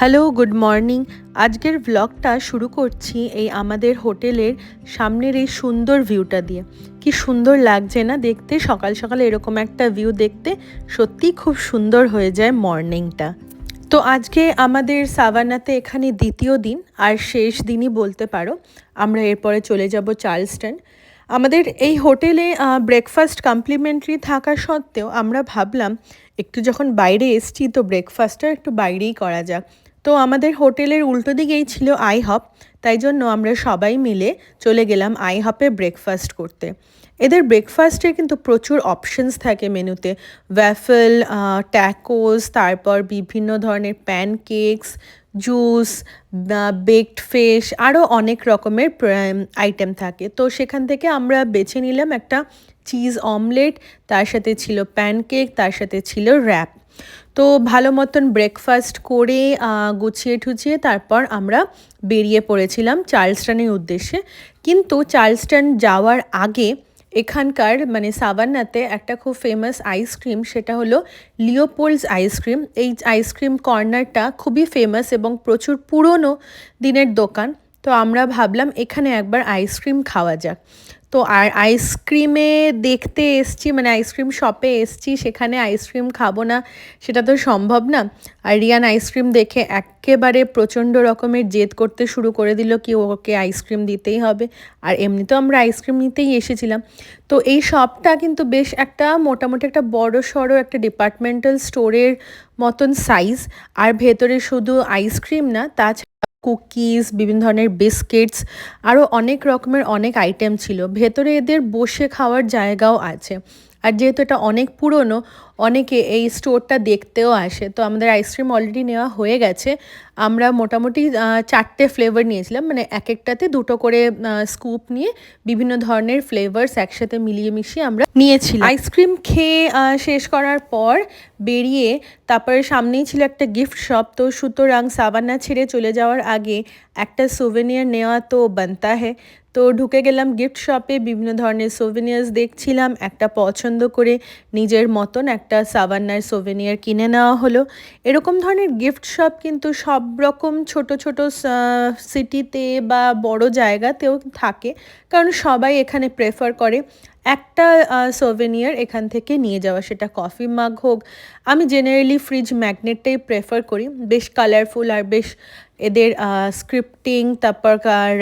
Hello, good morning. আজকের ব্লগটা শুরু করছি এই আমাদের হোটেলের সামনের এই সুন্দর ভিউটা দিয়ে। কি সুন্দর লাগছে না দেখতে, সকাল সকাল এরকম একটা ভিউ দেখতে সত্যিই খুব সুন্দর হয়ে যায় মর্নিংটা। তো আজকে আমাদের সাভানাতে এখানে দ্বিতীয় দিন আর শেষ দিনই বলতে পারো। আমরা এরপরে চলে যাব চার্লস্টন। আমাদের এই হোটেলে ব্রেকফাস্ট কমপ্লিমেন্টারি থাকা সত্ত্বেও আমরা ভাবলাম একটু যখন বাইরে এসছি তো ব্রেকফাস্টটা একটু বাইরেই করা যাক। তো আমাদের হোটেলের উল্টো দিকেই ছিল আইহপ, তাই জন্য আমরা সবাই মিলে চলে গেলাম আইহপে ব্রেকফাস্ট করতে। এদের ব্রেকফাস্টে কিন্তু প্রচুর অপশনস থাকে মেনুতে, ওয়াফেল, ট্যাকোস, তারপর বিভিন্ন ধরনের প্যানকেকস, জুস, বেকড ফিশ, আরও অনেক রকমের আইটেম থাকে। তো সেখান থেকে আমরা বেছে নিলাম একটা চিজ অমলেট, তার সাথে ছিল প্যানকেক, তার সাথে ছিল র্যাপ। তো ভালো মতন ব্রেকফাস্ট করে গুছিয়ে ঠুছিয়ে তারপর আমরা বেরিয়ে পড়েছিলাম চার্লস্টনের উদ্দেশ্যে। কিন্তু চার্লস্টন যাওয়ার আগে এখানকার মানে সাভান্নাতে একটা খুব ফেমাস আইসক্রিম, সেটা হলো লিওপোল্ডস আইসক্রিম। এই আইসক্রিম কর্নারটা খুবই ফেমাস এবং প্রচুর পুরনো দিনের দোকান। তো আমরা ভাবলাম এখানে একবার আইসক্রিম খাওয়া যাক। তো আর আইসক্রিমে দেখতে এসছি, মানে আইসক্রিম শপে এসছি, সেখানে আইসক্রিম খাবো না সেটা তো সম্ভব না। আর রিয়ান আইসক্রিম দেখে একেবারে প্রচণ্ড রকমের জেদ করতে শুরু করে দিল কি ওকে আইসক্রিম দিতেই হবে। আর এমনিতেও আমরা আইসক্রিম নিতেই এসেছিলাম। তো এই শপটা কিন্তু বেশ একটা মোটামুটি একটা বড় সড়ো একটা ডিপার্টমেন্টাল স্টোরের মতন সাইজ। আর ভেতরে শুধু আইসক্রিম না, তাছাড়া কুকিজ, বিভিন্ন ধরনের বিস্কিটস, আরও অনেক রকমের অনেক আইটেম ছিল। ভেতরে এদের বসে খাওয়ার জায়গাও আছে। আর যেহেতু এটা অনেক পুরনো, অনেকে এই স্টোরটা দেখতেও আসে। তো আমাদের আইসক্রিম অলরেডি নেওয়া হয়ে গেছে। আমরা মোটামুটি 4টে ফ্লেভার নিয়েছিলাম, মানে এক একটাতে 2টো করে স্কুপ নিয়ে বিভিন্ন ধরনের ফ্লেভার্স একসাথে মিলিয়ে মিশিয়ে আমরা নিয়েছিলাম। আইসক্রিম খেয়ে শেষ করার পর বেরিয়ে তারপরে সামনেই ছিল একটা গিফট শপ। তো সুতরাং সাভান্না ছেড়ে চলে যাওয়ার আগে একটা সোভেনিয়ার নেওয়া তো বানতা হে। তো ঢুকে গেলাম গিফট শপে, বিভিন্ন ধরনের সোভেনিয়ার্স দেখছিলাম। একটা পছন্দ করে নিজের মতন একটা সাভান্নার সোভেনিয়ার কিনে নেওয়া হলো। এরকম ধরনের গিফট শপ কিন্তু সব রকম ছোট ছোট সিটিতে বা বড় জায়গাতেও থাকে, কারণ সবাই এখানে প্রেফার করে একটা সোভেনিয়ার এখান থেকে নিয়ে যাওয়া, সেটা কফি মাগ হোক। আমি জেনারেলি ফ্রিজ ম্যাগনেটটাই প্রেফার করি, বেশ কালারফুল আর বেশ এদের স্ক্রিপ্টিং, তারপর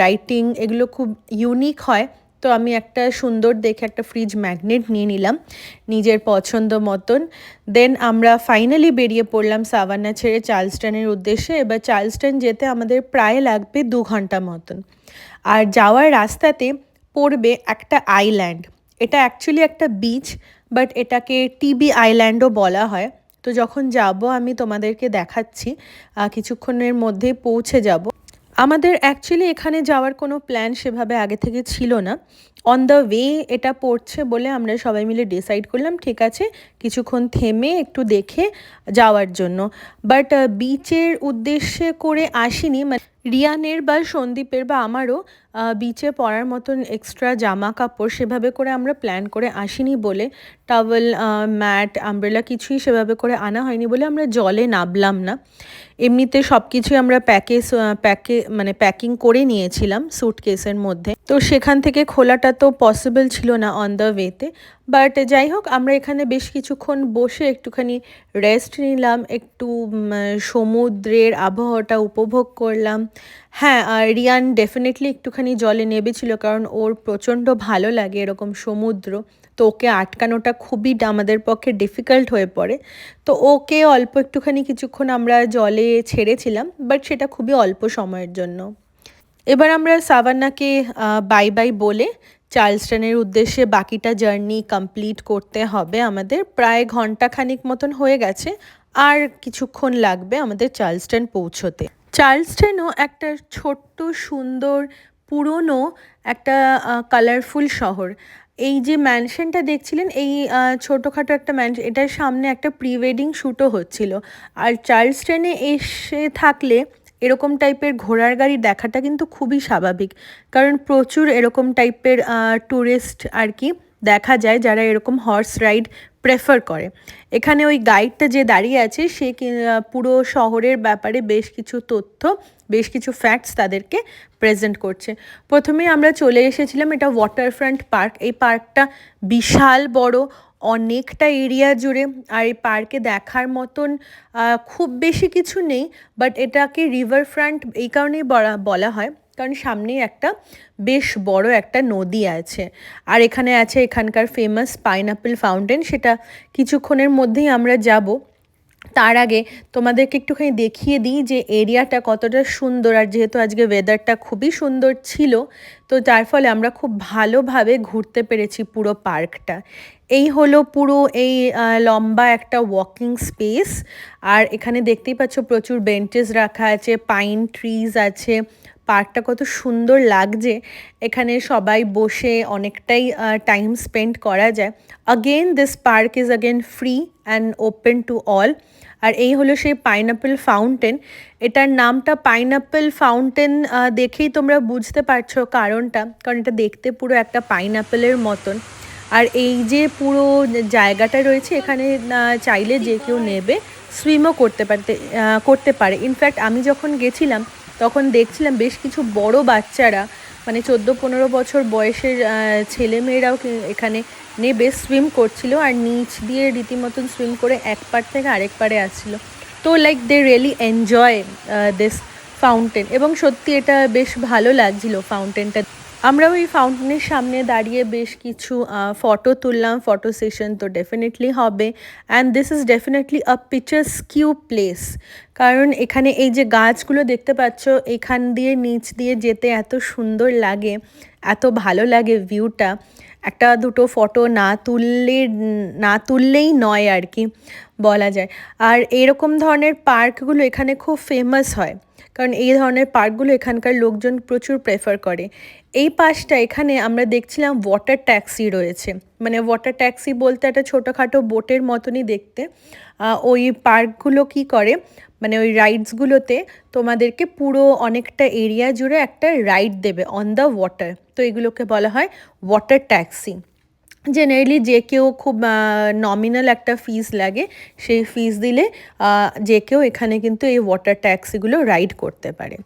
রাইটিং, এগুলো খুব ইউনিক হয়। তো আমি একটা সুন্দর দেখে একটা ফ্রিজ ম্যাগনেট নিয়ে নিলাম নিজের পছন্দ মতন। দেন আমরা ফাইনালি বেরিয়ে পড়লাম সাভান্না ছেড়ে চার্লস্টনের উদ্দেশ্যে। এবার চার্লস্টন যেতে আমাদের প্রায় লাগবে 2 ঘন্টা মতন। আর যাওয়ার রাস্তাতে পড়বে একটা আইল্যান্ড। এটা অ্যাকচুয়ালি একটা বিচ, বাট এটাকে টিবি আইল্যান্ডও বলা হয়। তো যখন যাব আমি তোমাদেরকে দেখাচ্ছি, কিছুক্ষণের মধ্যেই পৌঁছে যাব। আমাদের অ্যাকচুয়ালি এখানে যাওয়ার কোনো প্ল্যান সেভাবে আগে থেকে ছিল না। অন দ্য ওয়ে এটা পড়ছে বলে আমরা সবাই মিলে ডিসাইড করলাম ঠিক আছে কিছুক্ষণ থেমে একটু দেখে যাওয়ার জন্য। বাট বিচের উদ্দেশ্যে করে আসিনি, মানে রিয়ানের বা সন্দীপের বা আমারও বিচে পরার মতন এক্সট্রা জামা কাপড় সেভাবে করে আমরা প্ল্যান করে আসিনি বলে, টাওয়েল, ম্যাট, আমব্রেলা কিছুই সেভাবে করে আনা হয়নি বলে আমরা জলে নামলাম না। এমনিতে সব কিছুই আমরা মানে প্যাকিং করে নিয়েছিলাম স্যুটকেসের মধ্যে। তো সেখান থেকে খোলাটা তো পসিবল ছিল না অন দ্য ওয়েতে। বাট যাই হোক, আমরা এখানে বেশ কিছুক্ষণ বসে একটুখানি রেস্ট নিলাম, একটু সমুদ্রের আবহাওয়াটা উপভোগ করলাম। হ্যাঁ, আর রিয়ান ডেফিনেটলি একটুখানি জলে নেমেছিল, কারণ ওর প্রচণ্ড ভালো লাগে এরকম সমুদ্র। তো ওকে আটকানোটা খুবই আমাদের পক্ষে ডিফিকাল্ট হয়ে পড়ে। তো ওকে অল্প একটুখানি কিছুক্ষণ আমরা জলে ছেড়েছিলাম, বাট সেটা খুবই অল্প সময়ের জন্য। এবার আমরা সাভান্নাকে বাই বাই বলে চার্লস্টনের উদ্দেশ্যে বাকিটা জার্নি কমপ্লিট করতে হবে আমাদের। প্রায় ঘন্টাখানিক মতন হয়ে গেছে, আর কিছুক্ষণ লাগবে আমাদের চার্লস্টন পৌঁছতে। চার্লস্টনও একটা ছোট্ট সুন্দর পুরনো একটা কালারফুল শহর। এই যে ম্যানশনটা দেখছিলেন, এই ছোটোখাটো একটা ম্যানশন, এটার সামনে একটা প্রি ওয়েডিং শ্যুটও হচ্ছিল। আর চার্লস্টনে এসে থাকলে এরকম টাইপের ঘোড়ার গাড়ি দেখাটা কিন্তু খুবই স্বাভাবিক, কারণ প্রচুর এরকম টাইপের ট্যুরিস্ট আর কি দেখা যায় যারা এরকম হর্স রাইড প্রেফার করে। এখানে ওই গাইডটা যে দাঁড়িয়ে আছে সে পুরো শহরের ব্যাপারে বেশ কিছু তথ্য, বেশ কিছু ফ্যাক্টস তাদেরকে প্রেজেন্ট করছে। প্রথমেই আমরা চলে এসেছিলাম, এটা ওয়াটারফ্রন্ট পার্ক। এই পার্কটা বিশাল বড়, অনেকটা এরিয়া জুড়ে। আর এই পার্কে দেখার মতন খুব বেশি কিছু নেই, বাট এটাকে রিভার ফ্রন্ট এই কারণেই বলা হয় কারণ সামনেই একটা বেশ বড় একটা নদী আছে। আর এখানে আছে এখানকার ফেমাস পাইনঅ্যাপেল ফাউন্টেন, সেটা কিছুক্ষণের মধ্যেই আমরা যাব। তার আগে তোমাদেরকে একটুখানি দেখিয়ে দিই যে এরিয়াটা কতটা সুন্দর। আর যেহেতু আজকে ওয়েদারটা খুবই সুন্দর ছিল, তো যার ফলে আমরা খুব ভালোভাবে ঘুরতে পেরেছি পুরো পার্কটা। এই হলো পুরো এই লম্বা একটা ওয়াকিং স্পেস। আর এখানে দেখতেই পাচ্ছ প্রচুর বেঞ্চেস রাখা আছে, পাইন ট্রিজ আছে। পার্কটা কত সুন্দর লাগছে, এখানে সবাই বসে অনেকটাই টাইম স্পেন্ড করা যায়। Again this park is again free and open to all. আর এই হলো সেই পাইনঅ্যাপেল ফাউন্টেন। এটার নামটা পাইনঅ্যাপেল ফাউন্টেন দেখেই তোমরা বুঝতে পারছো কারণটা, কারণ এটা দেখতে পুরো একটা পাইনঅ্যাপেলের মতন। আর এই যে পুরো জায়গাটা রয়েছে এখানে চাইলে যে কেউ নেবে সুইমও করতে পারে। ইনফ্যাক্ট আমি যখন গেছিলাম তখন দেখছিলাম বেশ কিছু বড় বাচ্চারা, মানে 14-15 বছর বয়সের ছেলেমেয়েরাও এখানে নেবে সুইম করছিল, আর নিচ দিয়ে রীতিমতন সুইম করে এক পার থেকে আরেক পারে আসছিল। তো like they really enjoy this fountain, এবং সত্যি এটা বেশ ভালো লাগছিল ফাউন্টেনটা। আমরাও এই ফাউন্টেনের সামনে দাঁড়িয়ে বেশ কিছু ফটো তুললাম, ফটো সেশন তো ডেফিনেটলি হবে। And this is definitely a picturesque place, কারণ এখানে এই যে গাছগুলো দেখতে পাচ্ছ, এখান দিয়ে নিচ দিয়ে যেতে এত সুন্দর লাগে, এত ভালো লাগে ভিউটা। একটা দুটো ফটো না তুললেই নয় আর কি বলা যায়। আর এরকম ধরনের পার্কগুলো এখানে খুব ফেমাস হয়, কারণ এই ধরনের পার্কগুলো এখানকার লোকজন প্রচুর প্রেফার করে। এই পাশটা এখানে আমরা দেখছিলাম ওয়াটার ট্যাক্সি রয়েছে, মানে ওয়াটার ট্যাক্সি বলতে একটা ছোটোখাটো বোটের মতনই দেখতে। ওই পার্কগুলো কি করে, মানে ওই রাইডসগুলোতে তোমাদেরকে পুরো অনেকটা এরিয়া জুড়ে একটা রাইড দেবে অন দ্য ওয়াটার, তো এগুলোকে বলা হয় ওয়াটার ট্যাক্সি। জেনারেলি যে কেউ খুব নমিনাল একটা ফিস লাগে, সেই ফিস দিলে যে কেউ এখানে কিন্তু এই ওয়াটার ট্যাক্সিগুলো রাইড করতে পারে।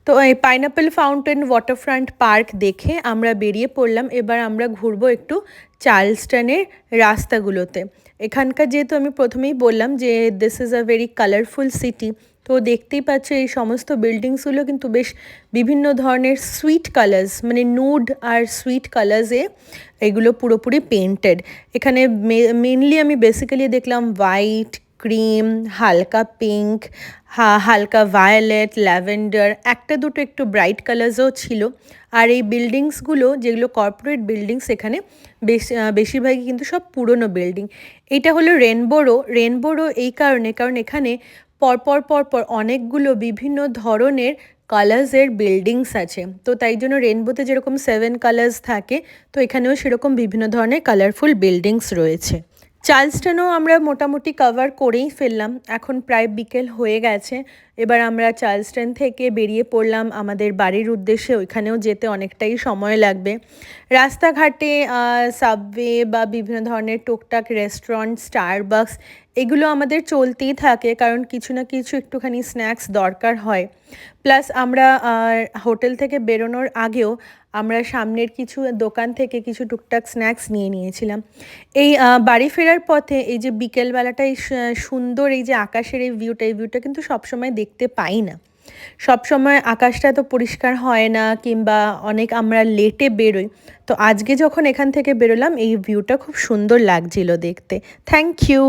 তো এই পাইনঅ্যাপেল ফাউন্টেন ওয়াটারফ্রন্ট পার্ক দেখে আমরা বেরিয়ে পড়লাম। এবার আমরা ঘুরবো একটু চার্লস্টনের রাস্তাগুলোতে। এখানকার যেহেতু আমি প্রথমেই বললাম যে this is a very colourful city, তো দেখতেই পাচ্ছ এই সমস্ত বিল্ডিংসগুলো কিন্তু বেশ বিভিন্ন ধরনের সুইট কালার্স, মানে নুড আর সুইট কালার্সে এগুলো পুরোপুরি পেন্টেড। এখানে মেনলি আমি বেসিক্যালি দেখলাম হোয়াইট, ক্রিম, হালকা পিঙ্ক, হালকা ভায়োলেট, ল্যাভেন্ডার, একটা দুটো একটু ব্রাইট কালার্সও ছিল। আর এই বিল্ডিংসগুলো যেগুলো কর্পোরেট বিল্ডিংস, এখানে বেশিরভাগই কিন্তু সব পুরনো বিল্ডিং। এটা হলো রেনবো এই কারণ এখানে পরপর অনেকগুলো বিভিন্ন ধরনের কালার্সের বিল্ডিংস আছে, তো তাই জন্য রেনবোতে যেরকম 7 কালার্স থাকে, তো এখানেও সেরকম বিভিন্ন ধরনের কালারফুল বিল্ডিংস রয়েছে। চার্লস্টনও আমরা মোটামুটি কভার করেই ফেললাম, এখন প্রায় বিকেল হয়ে গেছে। এবার আমরা চার্লস্টন থেকে বেরিয়ে পড়লাম আমাদের বাড়ির উদ্দেশ্যে। ওইখানেও যেতে অনেকটাই সময় লাগবে। রাস্তাঘাটে সাবওয়ে বা বিভিন্ন ধরনের টুকটাক রেস্টুরেন্ট, স্টারবাকস এগুলো আমাদের চলতেই থাকে, কারণ কিছু না কিছু একটুখানি স্ন্যাক্স দরকার হয়। প্লাস আমরা হোটেল থেকে বেরোনোর আগেও আমরা সামনের কিছু দোকান থেকে কিছু টুকটাক স্ন্যাক্স নিয়েছিলাম। এই বাড়ি ফেরার পথে এই যে বিকেলবেলাটা এই সুন্দর এই যে আকাশের এই ভিউটা কিন্তু সবসময় দেখতে পাই না। সবসময় আকাশটা তো পরিষ্কার হয় না, কিংবা অনেক আমরা লেটে বেরোই। তো আজকে যখন এখান থেকে বেরোলাম এই ভিউটা খুব সুন্দর লাগছিল দেখতে। Thank you.